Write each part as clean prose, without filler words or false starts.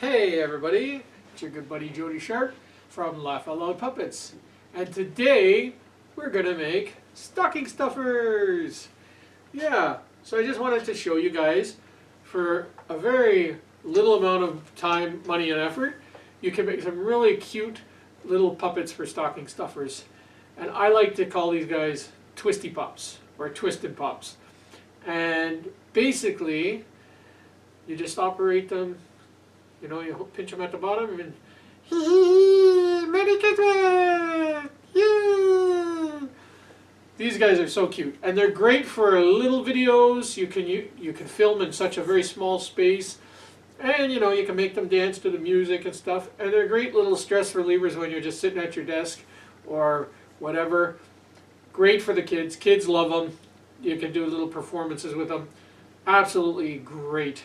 Hey everybody, it's your good buddy Jody Sharp from Laugh Out Loud Puppets. And today we're going to make stocking stuffers. Yeah, so I just wanted to show you guys for a very little amount of time, money, and effort, you can make some really cute little puppets for stocking stuffers. And I like to call these guys Twisty Pups or Twisted Pups. And basically, you just operate them. You know, you pinch them at the bottom and Merry Christmas! Yeah! These guys are so cute, and they're great for little videos. You can film in such a very small space, and you know you can make them dance to the music and stuff. And they're great little stress relievers when you're just sitting at your desk or whatever. Great for the kids. Kids love them. You can do little performances with them. Absolutely great.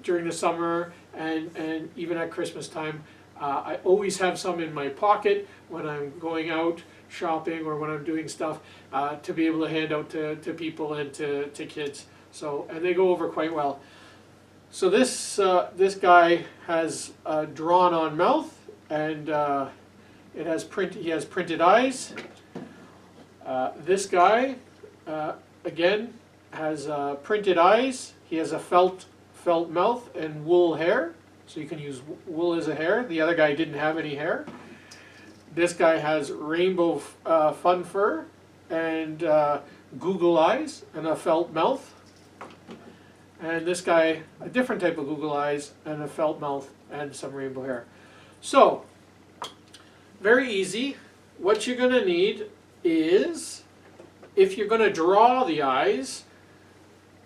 During the summer and even at Christmas time. I always have some in my pocket when I'm going out shopping or when I'm doing stuff to be able to hand out to people and to kids. So, and they go over quite well. So this guy has a drawn-on mouth, and he has printed eyes. This guy again has printed eyes. He has a felt mouth and wool hair, so you can use wool as a hair. The other guy didn't have any hair. This guy has rainbow fun fur and Google eyes and a felt mouth. And this guy, a different type of Google eyes and a felt mouth and some rainbow hair. So, very easy. What you're going to need is, if you're going to draw the eyes,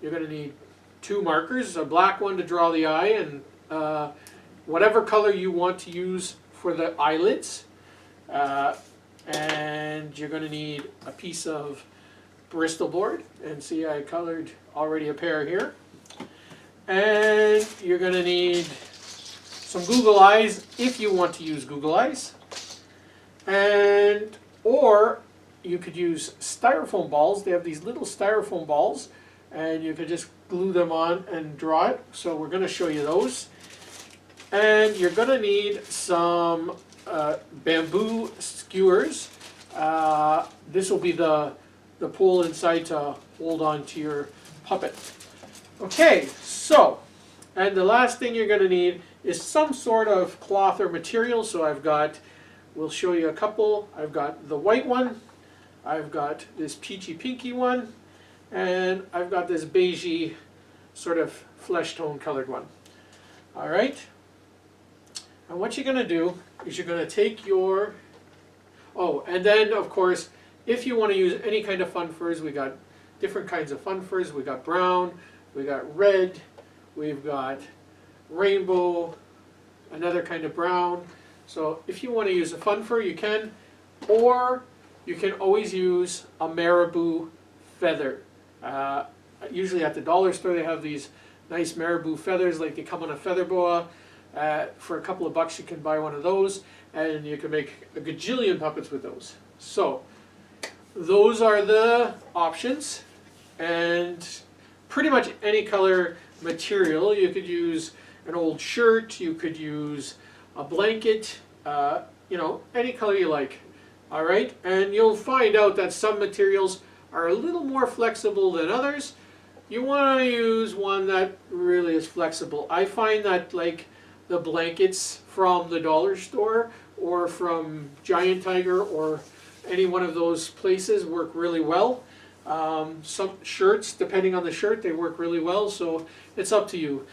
you're going to need 2 markers, a black one to draw the eye, and whatever color you want to use for the eyelids. And you're going to need a piece of Bristol board, and see I colored already a pair here. And you're going to need some Google eyes if you want to use Google eyes. And or you could use styrofoam balls. They have these little styrofoam balls, and you could just glue them on and draw it. So we're going to show you those. And you're going to need some bamboo skewers. This will be the pole inside to hold on to your puppet. Okay, so, and the last thing you're going to need is some sort of cloth or material. So we'll show you a couple. I've got the white one. I've got this peachy pinky one. And I've got this beigey sort of flesh tone colored one. All right. And what you're going to do is you're going to take your, and then of course, if you want to use any kind of fun furs, we got different kinds of fun furs. We got brown, we got red, we've got rainbow, another kind of brown. So if you want to use a fun fur, you can, or you can always use a marabou feather. Usually at the dollar store they have these nice marabou feathers, like they come on a feather boa. For a couple of bucks you can buy one of those, and you can make a gajillion puppets with those. So those are the options, and pretty much any color material. You could use an old shirt, you could use a blanket, you know, any color you like. All right, and you'll find out that some materials are a little more flexible than others. You want to use one that really is flexible. I find that like the blankets from the dollar store or from Giant Tiger or any one of those places work really well. Some shirts, depending on the shirt, they work really well, so it's up to you.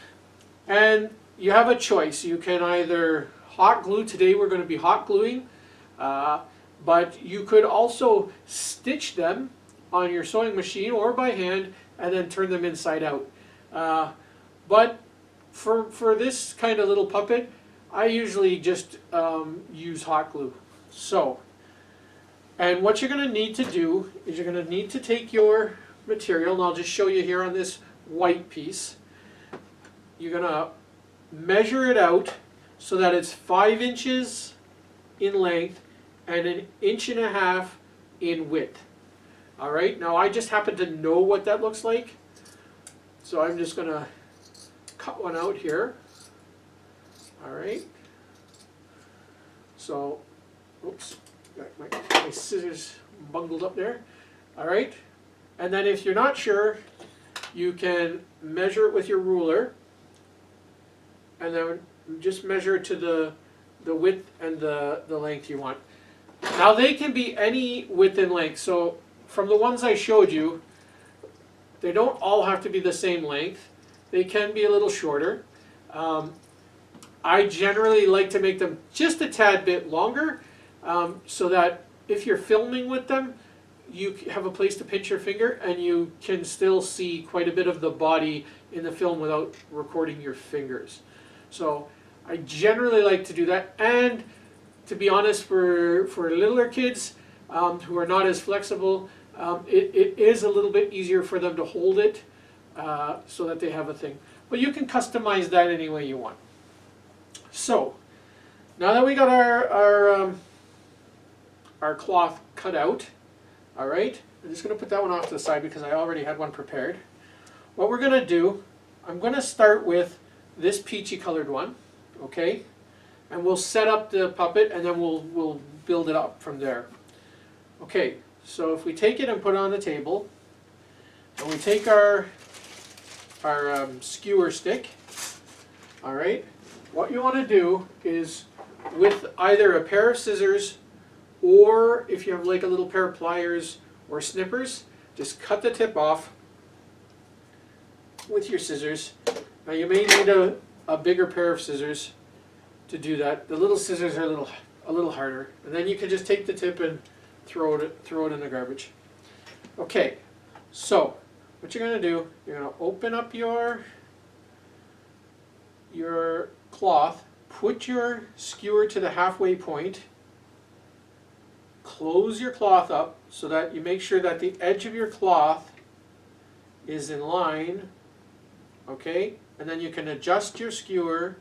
And you have a choice. You can either hot glue. Today we're going to be hot gluing, but you could also stitch them on your sewing machine or by hand and then turn them inside out. But for this kind of little puppet, I usually just use hot glue. So, and what you're going to need to do is you're going to need to take your material, and I'll just show you here on this white piece. You're going to measure it out so that it's 5 inches in length and 1.5 inches in width. All right, now I just happen to know what that looks like, so I'm just going to cut one out here. All right. So, oops, got my scissors bungled up there. All right. And then if you're not sure, you can measure it with your ruler, and then just measure it to the width and the length you want. Now they can be any width and length. So from the ones I showed you, they don't all have to be the same length. They can be a little shorter. I generally like to make them just a tad bit longer, so that if you're filming with them, you have a place to pinch your finger and you can still see quite a bit of the body in the film without recording your fingers. So I generally like to do that. And to be honest, for littler kids who are not as flexible, it is a little bit easier for them to hold it so that they have a thing. But you can customize that any way you want. So now that we got our cloth cut out, all right, I'm just going to put that one off to the side because I already had one prepared. What we're going to do, I'm going to start with this peachy colored one, okay? And we'll set up the puppet and then we'll build it up from there. Okay, so if we take it and put it on the table, and we take our skewer stick, all right, what you want to do is with either a pair of scissors, or if you have like a little pair of pliers or snippers, just cut the tip off with your scissors. Now you may need a bigger pair of scissors to do that. The little scissors are a little harder. And then you can just take the tip and throw it in the garbage. Okay, so what you're going to do, you're going to open up your cloth, put your skewer to the halfway point, close your cloth up so that you make sure that the edge of your cloth is in line, okay? And then you can adjust your skewer,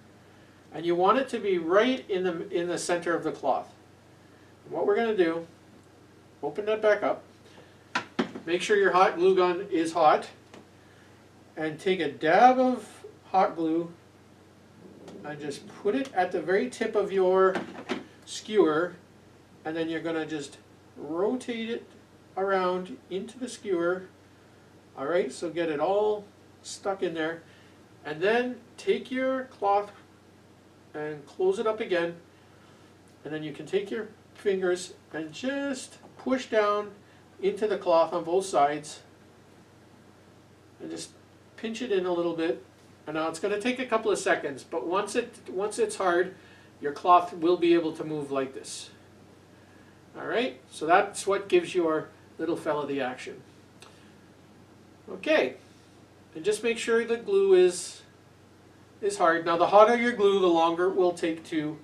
and you want it to be right in the center of the cloth. And what we're going to do, open that back up, make sure your hot glue gun is hot, and take a dab of hot glue and just put it at the very tip of your skewer, and then you're going to just rotate it around into the skewer. All right, so get it all stuck in there, and then take your cloth and close it up again, and then you can take your fingers and just push down into the cloth on both sides and just pinch it in a little bit. And now it's going to take a couple of seconds, but once it's hard, your cloth will be able to move like this. All right, so that's what gives your little fella the action. Okay, and just make sure the glue is hard. Now the hotter your glue, the longer it will take to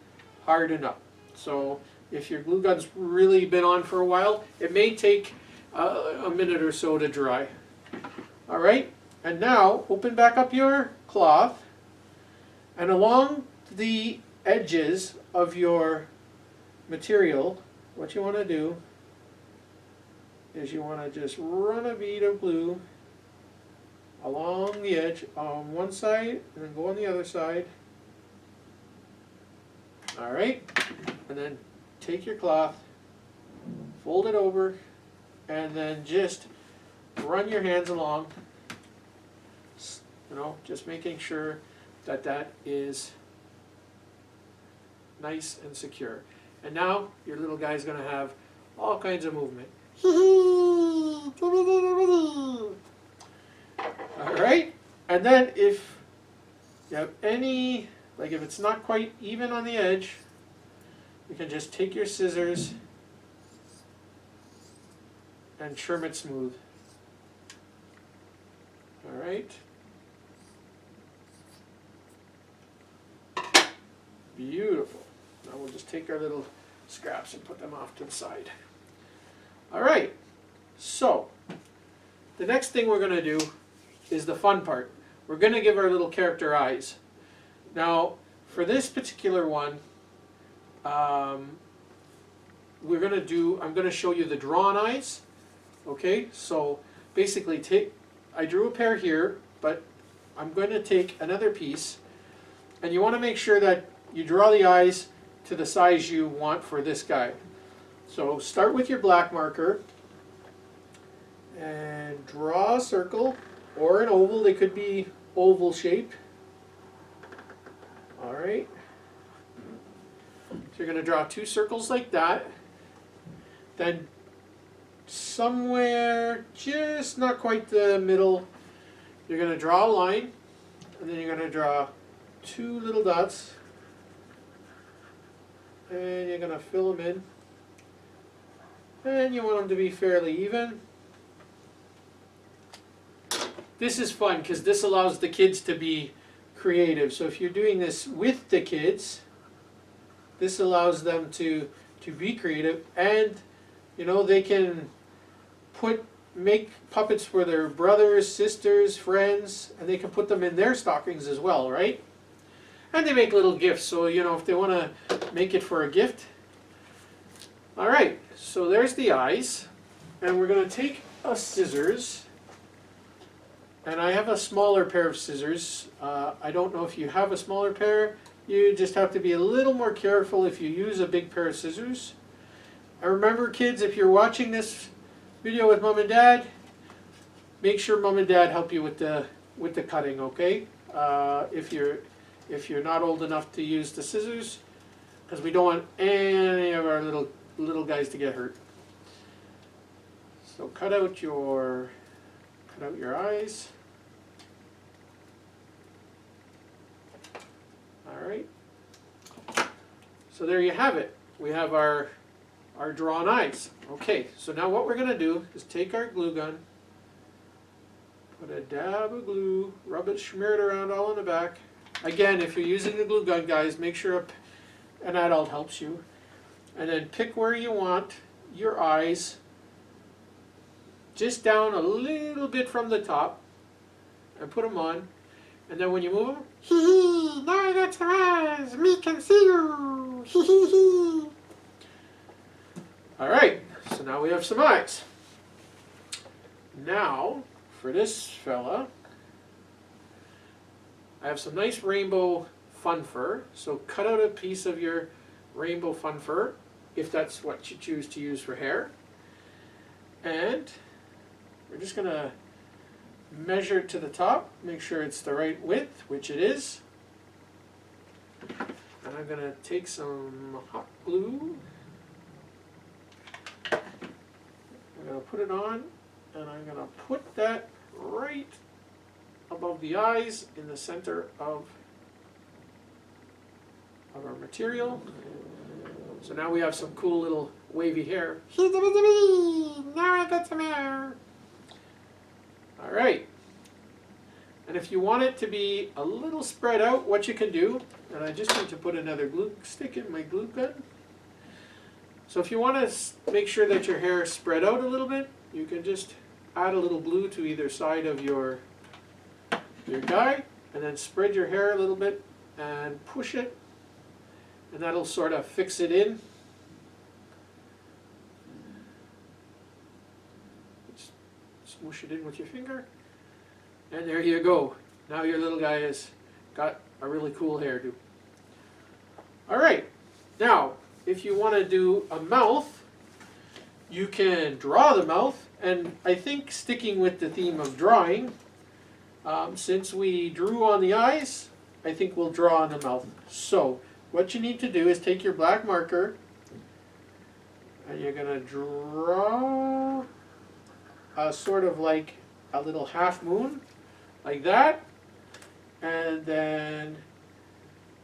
harden up. So if your glue gun's really been on for a while, it may take a minute or so to dry. All right, and now open back up your cloth, and along the edges of your material, what you want to do is you want to just run a bead of glue along the edge on one side and then go on the other side. All right, and then take your cloth, fold it over, and then just run your hands along, you know, just making sure that that is nice and secure. And now your little guy's going to have all kinds of movement. All right, and then if you have any, like if it's not quite even on the edge, you can just take your scissors and trim it smooth. All right. Beautiful. Now we'll just take our little scraps and put them off to the side. All right, so the next thing we're going to do is the fun part. We're going to give our little character eyes. Now, for this particular one, I'm going to show you the drawn eyes. Okay, so basically I drew a pair here, but I'm going to take another piece, and you want to make sure that you draw the eyes to the size you want for this guy. So start with your black marker and draw a circle or an oval. They could be oval shaped. All right. So you're going to draw 2 circles like that. Then somewhere just not quite the middle, you're going to draw a line, and then you're going to draw 2 little dots, and you're going to fill them in. And you want them to be fairly even. This is fun because this allows the kids to be creative. So if you're doing this with the kids, this allows them to be creative, and you know, they can make puppets for their brothers, sisters, friends, and they can put them in their stockings as well, right? And they make little gifts, so you know, if they want to make it for a gift. All right, so there's the eyes, and we're going to take a scissors, and I have a smaller pair of scissors. I don't know if you have a smaller pair. You just have to be a little more careful if you use a big pair of scissors. And remember, kids, if you're watching this video with Mom and Dad, make sure Mom and Dad help you with the cutting, okay? If you're not old enough to use the scissors, because we don't want any of our little guys to get hurt. So cut out your eyes. All right. So there you have it. We have our drawn eyes. Okay, so now what we're going to do is take our glue gun, put a dab of glue, rub it, smear it around all in the back. Again, if you're using the glue gun, guys, make sure an adult helps you. And then pick where you want your eyes, just down a little bit from the top, and put them on. And then when you move them, hee hee, now I got some eyes, me can see you, hee hee hee. All right, so now we have some eyes. Now, for this fella, I have some nice rainbow fun fur. So cut out a piece of your rainbow fun fur, if that's what you choose to use for hair. And we're just going to measure it to the top, make sure it's the right width, which it is. And I'm going to take some hot glue. I'm going to put it on, and I'm going to put that right above the eyes in the center of our material. So now we have some cool little wavy hair. Now I got some hair. All right. And if you want it to be a little spread out, what you can do, and I just need to put another glue stick in my glue gun. So if you want to make sure that your hair is spread out a little bit, you can just add a little glue to either side of your guy, and then spread your hair a little bit and push it, and that'll sort of fix it in. Just smoosh it in with your finger, and there you go. Now your little guy has got a really cool hairdo. All right, now if you want to do a mouth, you can draw the mouth, and I think sticking with the theme of drawing, since we drew on the eyes, I think we'll draw on the mouth. So what you need to do is take your black marker, and you're going to draw a sort of like a little half moon, like that. And then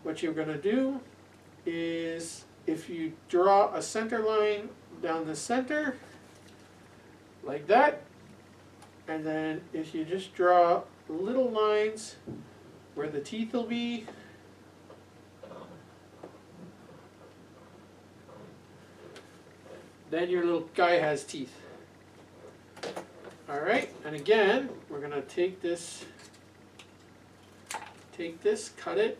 what you're going to do is, if you draw a center line down the center, like that, and then if you just draw little lines where the teeth will be, then your little guy has teeth. All right, and again, we're going to take this, cut it,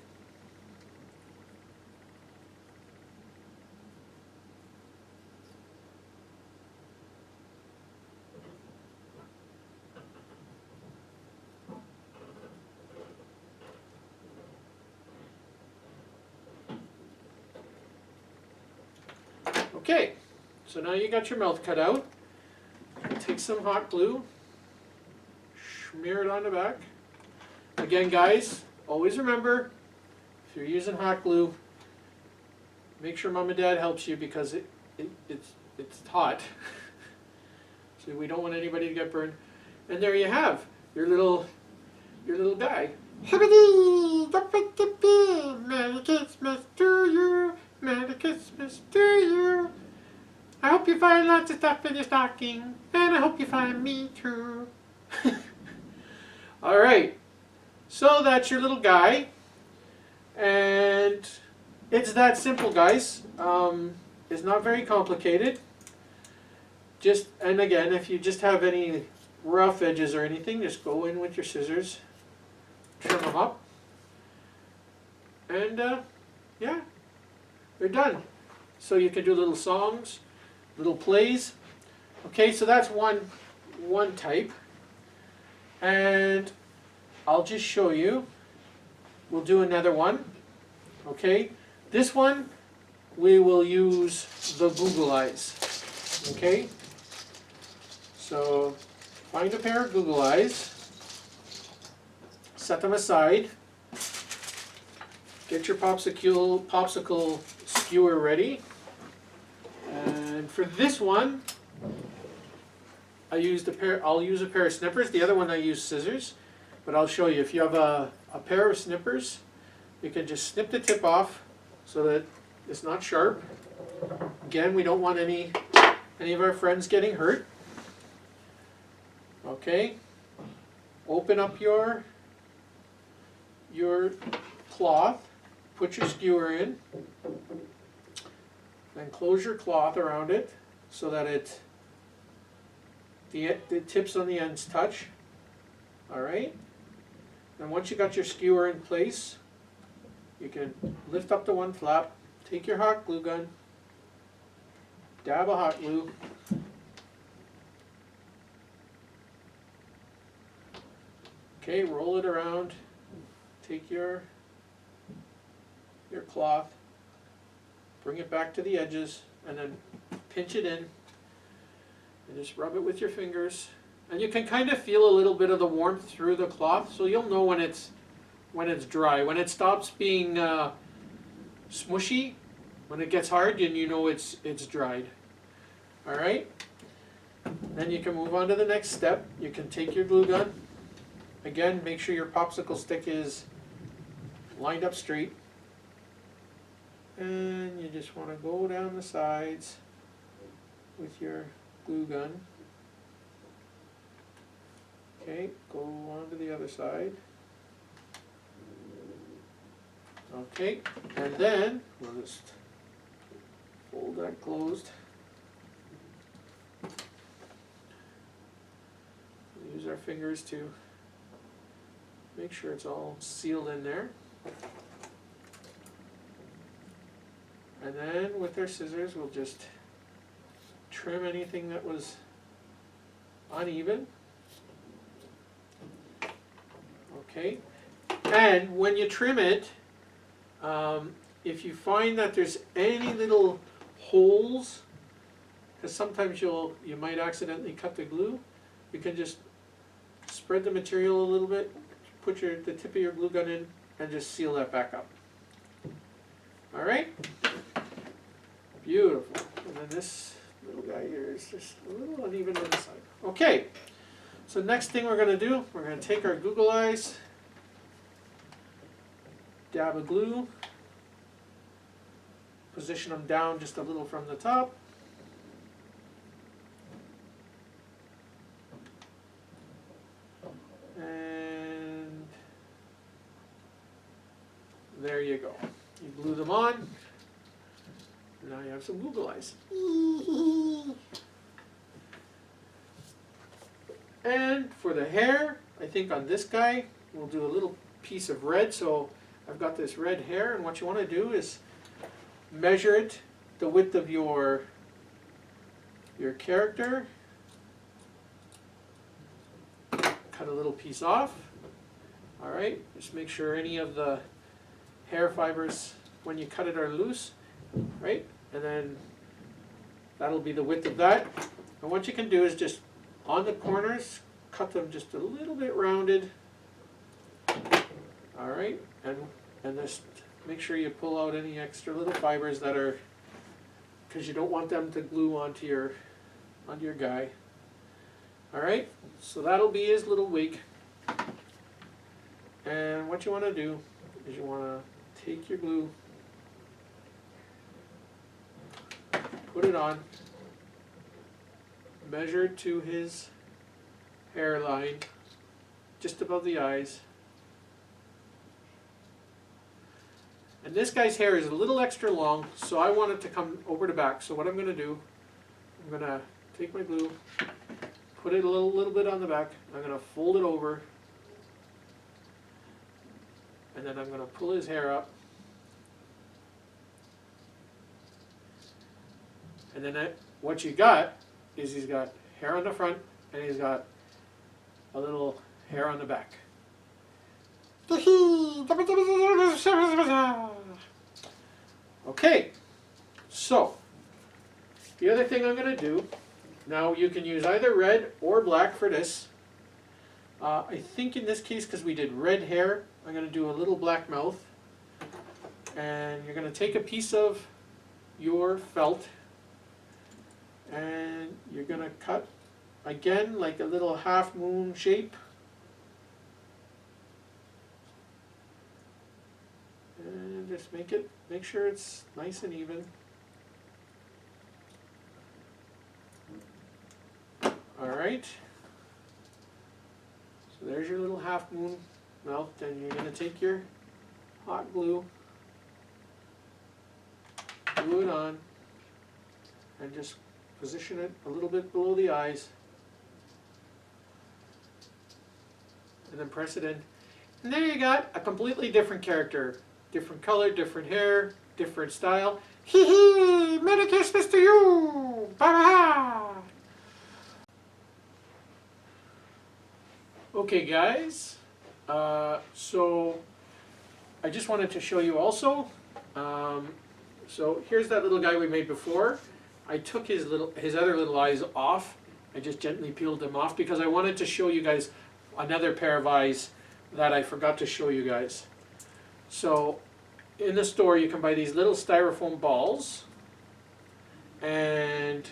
Okay, so now you got your mouth cut out. Take some hot glue, smear it on the back. Again, guys, always remember, if you're using hot glue, make sure mom and dad helps you because it's hot. So we don't want anybody to get burned. And there you have your little guy. Merry Christmas to you, Merry Christmas to you. I hope you find lots of stuff in your stocking, and I hope you find me too. All right, so that's your little guy, and it's that simple, guys. It's not very complicated. And again, if you just have any rough edges or anything, just go in with your scissors, trim them up, and yeah, they're done. So you can do little songs, little plays. Okay, so that's one type, and I'll just show you. We'll do another one. Okay, this one we will use the Google Eyes. Okay, so find a pair of Google Eyes, set them aside, get your popsicle skewer ready, and for this one I'll use a pair of snippers. The other one I use scissors, but I'll show you. If you have a pair of snippers, you can just snip the tip off so that it's not sharp. Again, we don't want any of our friends getting hurt. Okay, open up your cloth, put your skewer in, then close your cloth around it so that the tips on the ends touch. All right, and once you got your skewer in place, you can lift up the one flap, take your hot glue gun, dab a hot glue, okay, roll it around, take your cloth, bring it back to the edges, and then pinch it in, and just rub it with your fingers. And you can kind of feel a little bit of the warmth through the cloth, so you'll know when it's dry. When it stops being smushy, when it gets hard, then you know it's dried. All right? Then you can move on to the next step. You can take your glue gun. Again, make sure your popsicle stick is lined up straight. And you just want to go down the sides with your glue gun. Okay, go on to the other side. Okay, and then we'll just fold that closed. Use our fingers to make sure it's all sealed in there. And then with our scissors, we'll just trim anything that was uneven. Okay, and when you trim it, if you find that there's any little holes, because sometimes you might accidentally cut the glue, you can just spread the material a little bit, put the tip of your glue gun in, and just seal that back up. All right, beautiful. And then this little guy here is just a little uneven on the side. Okay, so next thing we're going to do, we're going to take our Google Eyes, dab of glue, position them down just a little from the top. And there you go. You glue them on. And now you have some Google Eyes. And for the hair, I think on this guy, we'll do a little piece of red. So I've got this red hair, and what you want to do is measure it, the width of your character. Cut a little piece off. All right, just make sure any of the hair fibers when you cut it are loose, right? And then That'll be the width of that. And what you can do is just on the corners, cut them just a little bit rounded. All right, and just make sure you pull out any extra little fibers that are, because you don't want them to glue onto your guy. All right, so that'll be his little wig. And what you want to do is you want to take your glue, put it on, measure to his hairline, just above the eyes. And this guy's hair is a little extra long, so I want it to come over the back. So what I'm going to do, I'm going to take my glue, put it a little bit on the back. I'm going to fold it over, and then I'm going to pull his hair up. And then what you got is he's got hair on the front and he's got a little hair on the back. Okay, so the other thing I'm going to do, now you can use either red or black for this. I think in this case, because we did red hair, I'm going to do a little black mouth. And you're going to take a piece of your felt and you're going to cut again like a little half moon shape. And just make sure it's nice and even. All right. So there's your little half moon mouth. Then you're going to take your hot glue, glue it on, and just position it a little bit below the eyes. And then press it in. And there you got a completely different character. Different color, different hair, different style. Hee hee! Merry Christmas to you! Ba-ba-ha! Okay guys, so I just wanted to show you also, so here's that little guy we made before. I took his other little eyes off. I just gently peeled them off because I wanted to show you guys another pair of eyes that I forgot to show you guys. So in the store you can buy these little styrofoam balls, and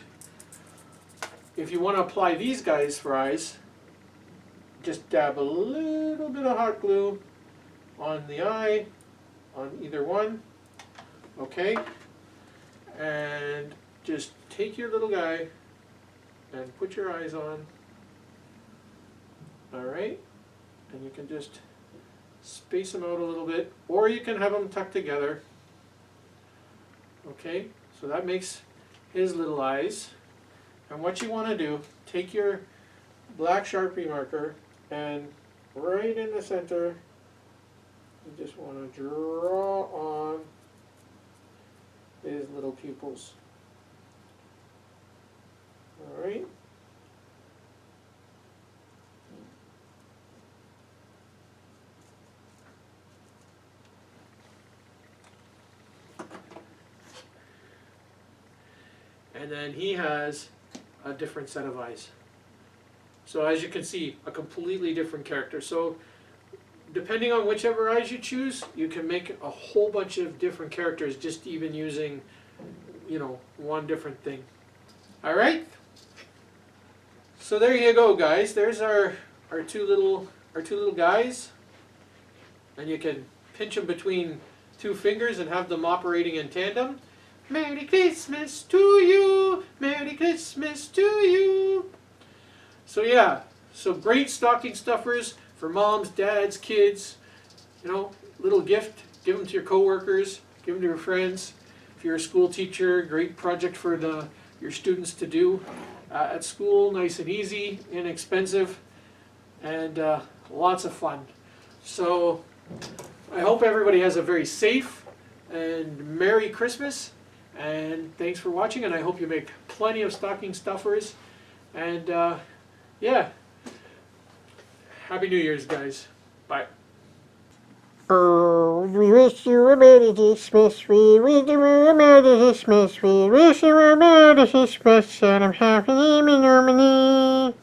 if you want to apply these guys for eyes, just dab a little bit of hot glue on the eye, on either one, okay? And just take your little guy and put your eyes on, all right? And you can just space them out a little bit, or you can have them tucked together, okay? So that makes his little eyes. And what you want to do, take your black Sharpie marker and right in the center, you just want to draw on his little pupils. All right. And then he has a different set of eyes. So as you can see, a completely different character. So depending on whichever eyes you choose, you can make a whole bunch of different characters just even using, you know, one different thing. All right? So there you go, guys. There's our two little guys. And you can pinch them between two fingers and have them operating in tandem. Merry Christmas to you, Merry Christmas to you. So yeah, so great stocking stuffers for moms, dads, kids. You know, little gift, give them to your coworkers, give them to your friends. If you're a school teacher, great project for your students to do at school, nice and easy, inexpensive, and lots of fun. So I hope everybody has a very safe and Merry Christmas. And thanks for watching, and I hope you make plenty of stocking stuffers. And yeah, Happy New Year's, guys. Bye. wish you a Merry Christmas. We wish you a Merry Christmas. We wish you a Merry Christmas. And I'm happy, me,